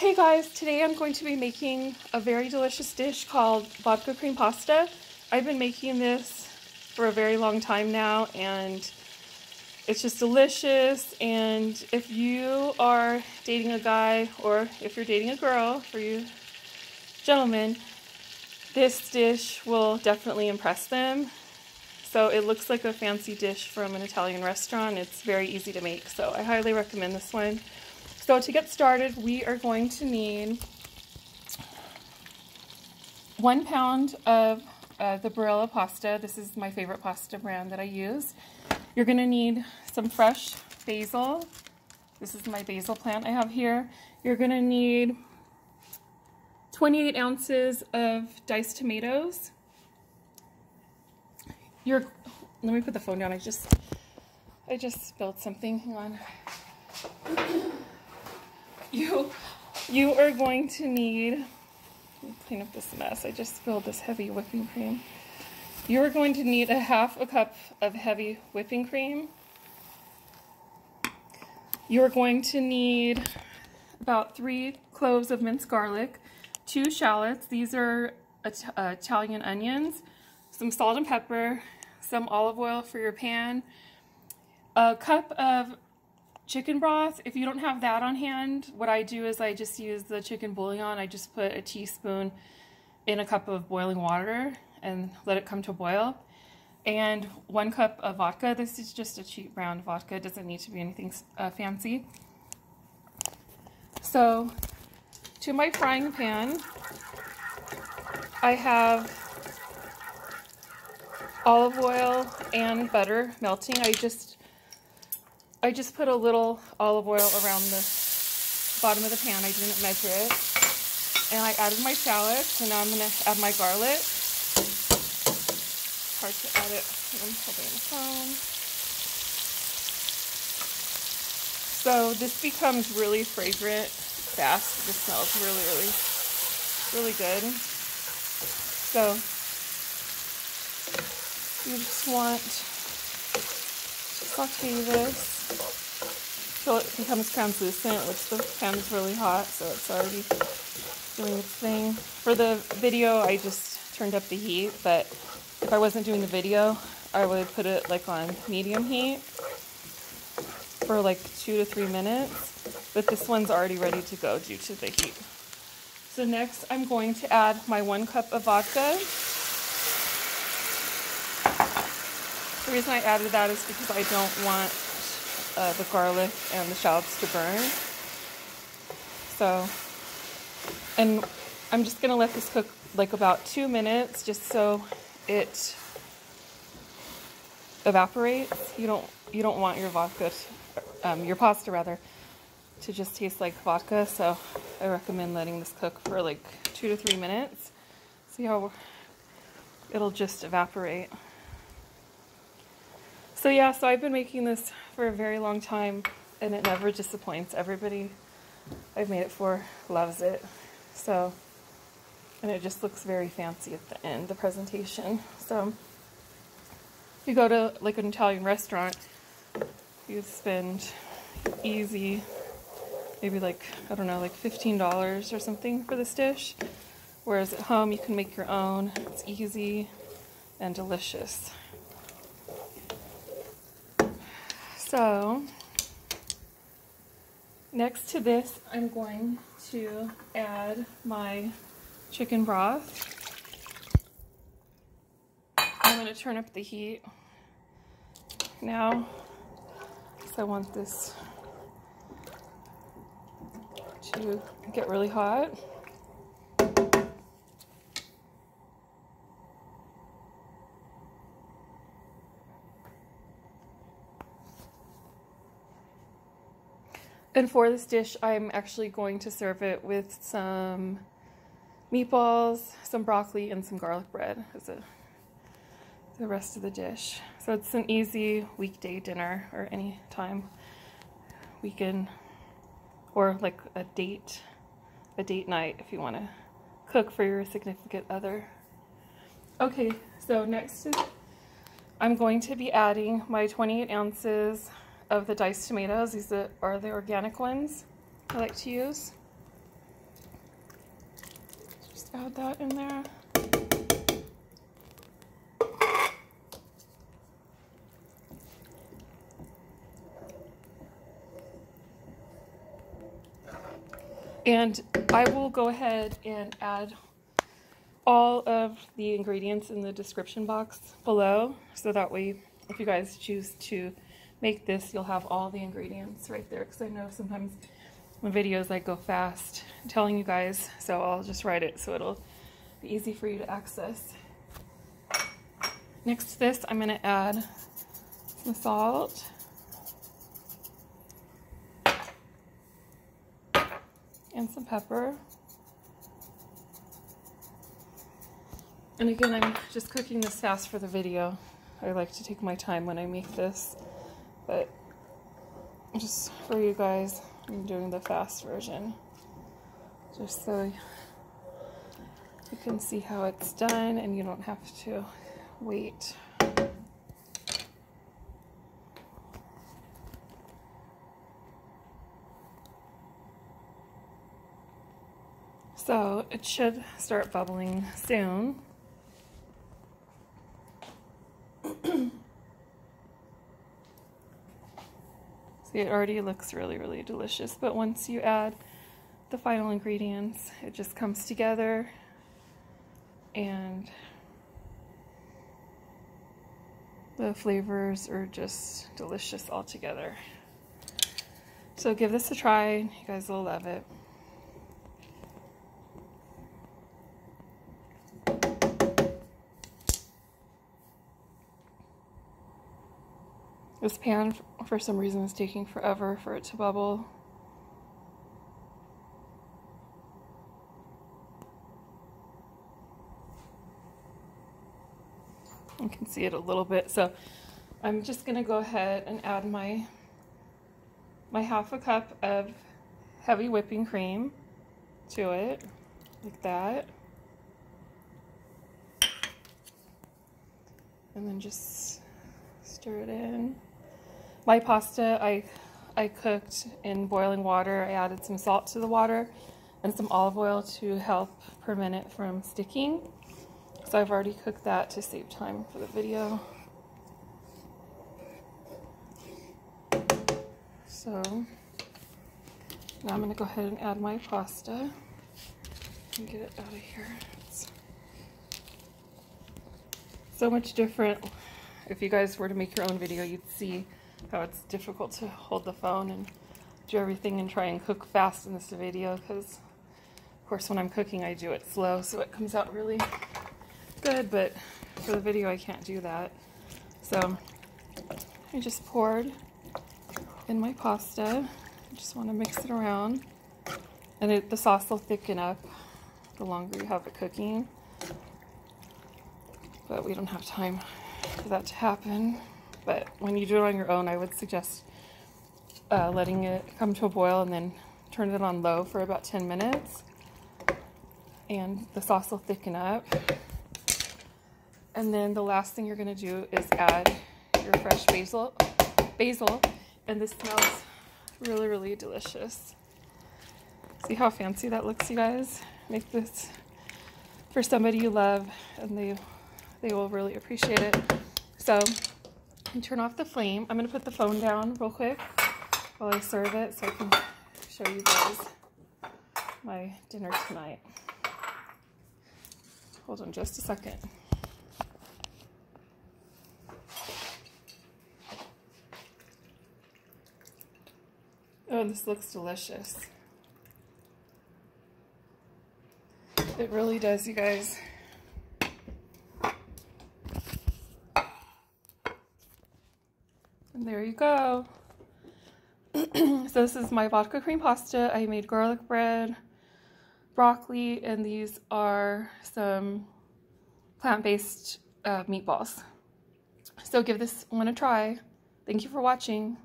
Hey guys, today I'm going to be making a very delicious dish called vodka cream pasta. I've been making this for a very long time now and it's just delicious. And if you are dating a guy or if you're dating a girl, for you gentlemen, this dish will definitely impress them. So it looks like a fancy dish from an Italian restaurant. It's very easy to make, so I highly recommend this one. So to get started, we are going to need 1 pound of the Barilla pasta. This is my favorite pasta brand that I use. You're going to need some fresh basil. This is my basil plant I have here. You're going to need 28 ounces of diced tomatoes. Let me put the phone down. I just spilled something. Hang on. You are going to need, let me clean up this mess. I just spilled this heavy whipping cream. You are going to need half a cup of heavy whipping cream. You're going to need about 3 cloves of minced garlic, 2 shallots. These are Italian onions, some salt and pepper, some olive oil for your pan, a cup of chicken broth. If you don't have that on hand, what I do is I just use the chicken bouillon. I just put a teaspoon in a cup of boiling water and let it come to a boil. And 1 cup of vodka. This is just a cheap brown vodka. It doesn't need to be anything fancy. So to my frying pan, I have olive oil and butter melting. I just put a little olive oil around the bottom of the pan. I didn't measure it. And I added my shallots, and now I'm going to add my garlic. Hard to add it when I'm holding the phone. So this becomes really fragrant fast. This smells really good. So you just want to saute this until it becomes translucent, which the pan is really hot, so it's already doing its thing. For the video, I just turned up the heat, but if I wasn't doing the video, I would put it like on medium heat for like 2 to 3 minutes, but this one's already ready to go due to the heat. So next, I'm going to add my 1 cup of vodka. The reason I added that is because I don't want the garlic and the shallots to burn. So, and I'm just gonna let this cook like about 2 minutes just so it evaporates. You don't want your vodka, your pasta rather, to just taste like vodka. So I recommend letting this cook for like 2 to 3 minutes. See how it'll just evaporate. So yeah, so I've been making this for a very long time and it never disappoints. Everybody I've made it for loves it. So, and it just looks very fancy at the end, the presentation. So if you go to like an Italian restaurant, you spend easy, maybe like, I don't know, like $15 or something for this dish. Whereas at home you can make your own. It's easy and delicious. So, next to this, I'm going to add my chicken broth. I'm going to turn up the heat now, because I want this to get really hot. And for this dish, I'm actually going to serve it with some meatballs, some broccoli, and some garlic bread as the rest of the dish. So it's an easy weekday dinner or any time, weekend, or like a date night if you want to cook for your significant other. Okay, so next I'm going to be adding my 28 ounces of the diced tomatoes. These are the organic ones I like to use. add that in there. And I will go ahead and add all of the ingredients in the description box below, so that way if you guys choose to make this, you'll have all the ingredients right there, because I know sometimes when videos I go fast telling you guys, so I'll just write it so it'll be easy for you to access. Next to this, I'm going to add some salt, and some pepper. And again, I'm just cooking this fast for the video. I like to take my time when I make this, but just for you guys, I'm doing the fast version, just so you can see how it's done and you don't have to wait. So it should start bubbling soon. See, it already looks really, really delicious, but once you add the final ingredients, it just comes together and the flavors are just delicious all together. So give this a try, you guys will love it. This pan, for some reason, is taking forever for it to bubble. You can see it a little bit, so I'm just going to go ahead and add my half a cup of heavy whipping cream to it, like that. And then just stir it in. My pasta, I cooked in boiling water. I added some salt to the water and some olive oil to help prevent it from sticking. So I've already cooked that to save time for the video. So now I'm going to go ahead and add my pasta and get it out of here. It's so much different. If you guys were to make your own video, you'd see how it's difficult to hold the phone and do everything and try and cook fast in this video, because of course when I'm cooking I do it slow so it comes out really good, but for the video I can't do that. So I just poured in my pasta. I just want to mix it around, and the sauce will thicken up the longer you have it cooking, but we don't have time for that to happen. But when you do it on your own, I would suggest letting it come to a boil and then turn it on low for about 10 minutes, and the sauce will thicken up. And then the last thing you're going to do is add your fresh basil, and this smells really, really delicious. See how fancy that looks, you guys? Make this for somebody you love, and they will really appreciate it. So you turn off the flame. I'm going to put the phone down real quick while I serve it so I can show you guys my dinner tonight. Hold on just a second. Oh, this looks delicious. It really does, you guys. And there you go. So this is my vodka cream pasta. I made garlic bread, broccoli, and these are some plant-based meatballs. So give this one a try. Thank you for watching.